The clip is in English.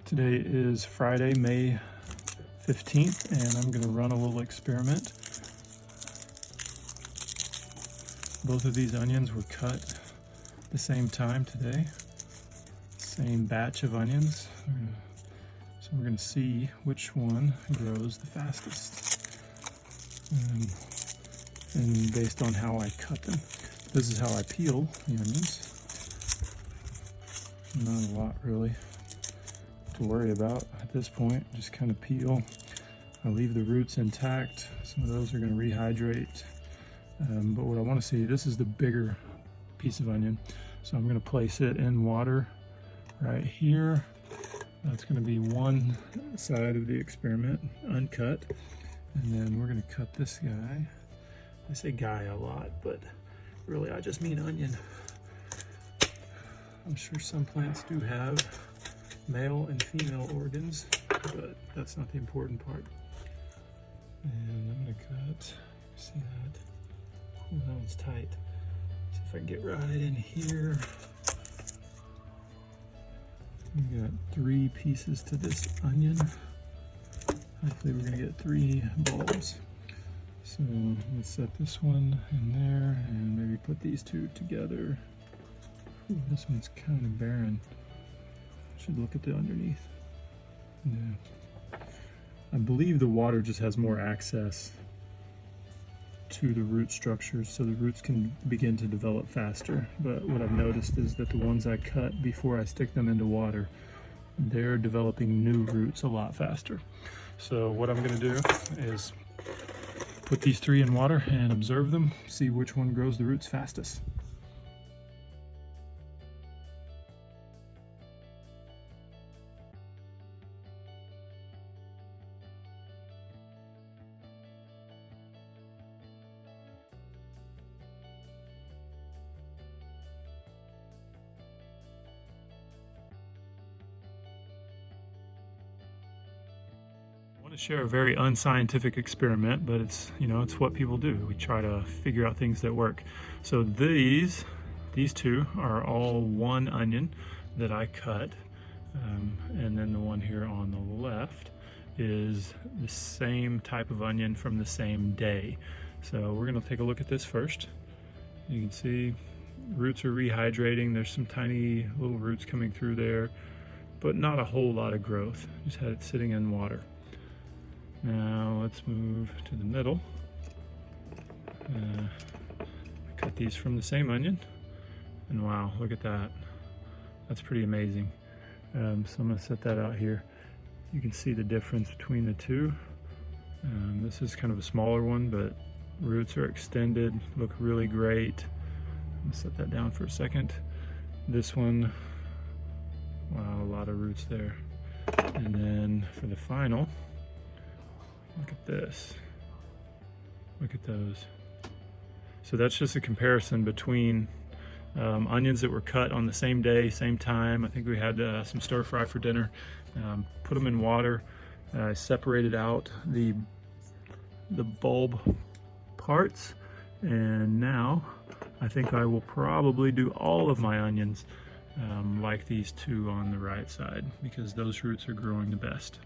Today is Friday, May 15th, and I'm going to run a little experiment. Both of these onions were cut the same time today. Same batch of onions. So we're going to see which one grows the fastest. And based on how I cut them. This is how I peel the onions. Not a lot really to worry about at this point. Just kind of peel. I leave the roots intact. Some of those are going to rehydrate. But what I want to see, this is the bigger piece of onion. So I'm going to place it in water right here. That's going to be one side of the experiment, uncut. And then we're going to cut this guy. I say guy a lot, but really I just mean onion. I'm sure some plants do have male and female organs, but that's not the important part. And I'm going to cut, see that? Oh, that one's tight. See if I can get right in here. We got 3 pieces to this onion. Hopefully we're going to get 3 bulbs. So let's set this one in there and maybe put these 2 together. Ooh, this one's kind of barren. Should look at the underneath. Yeah. I believe the water just has more access to the root structures, so the roots can begin to develop faster. But what I've noticed is that the ones I cut before I stick them into water, they're developing new roots a lot faster. So what I'm going to do is put these 3 in water and observe them, see which one grows the roots fastest. I want to share a very unscientific experiment, but it's what people do. We try to figure out things that work. So these 2 are all one onion that I cut, and then the one here on the left is the same type of onion from the same day. So we're going to take a look at this first. You can see roots are rehydrating. There's some tiny little roots coming through there, but not a whole lot of growth. Just had it sitting in water. Now let's move to the middle. I cut these from the same onion, and wow, look at that. That's pretty amazing. So I'm going to set that out here. You can see the difference between the 2. This is kind of a smaller one, but roots are extended, look really great. I'm going to set that down for a second. This one, wow, a lot of roots there. And then for the final, look at this. Look at those. So that's just a comparison between onions that were cut on the same day, same time. I think we had some stir fry for dinner. Put them in water. I separated out the bulb parts, and now I think I will probably do all of my onions like these 2 on the right side, because those roots are growing the best.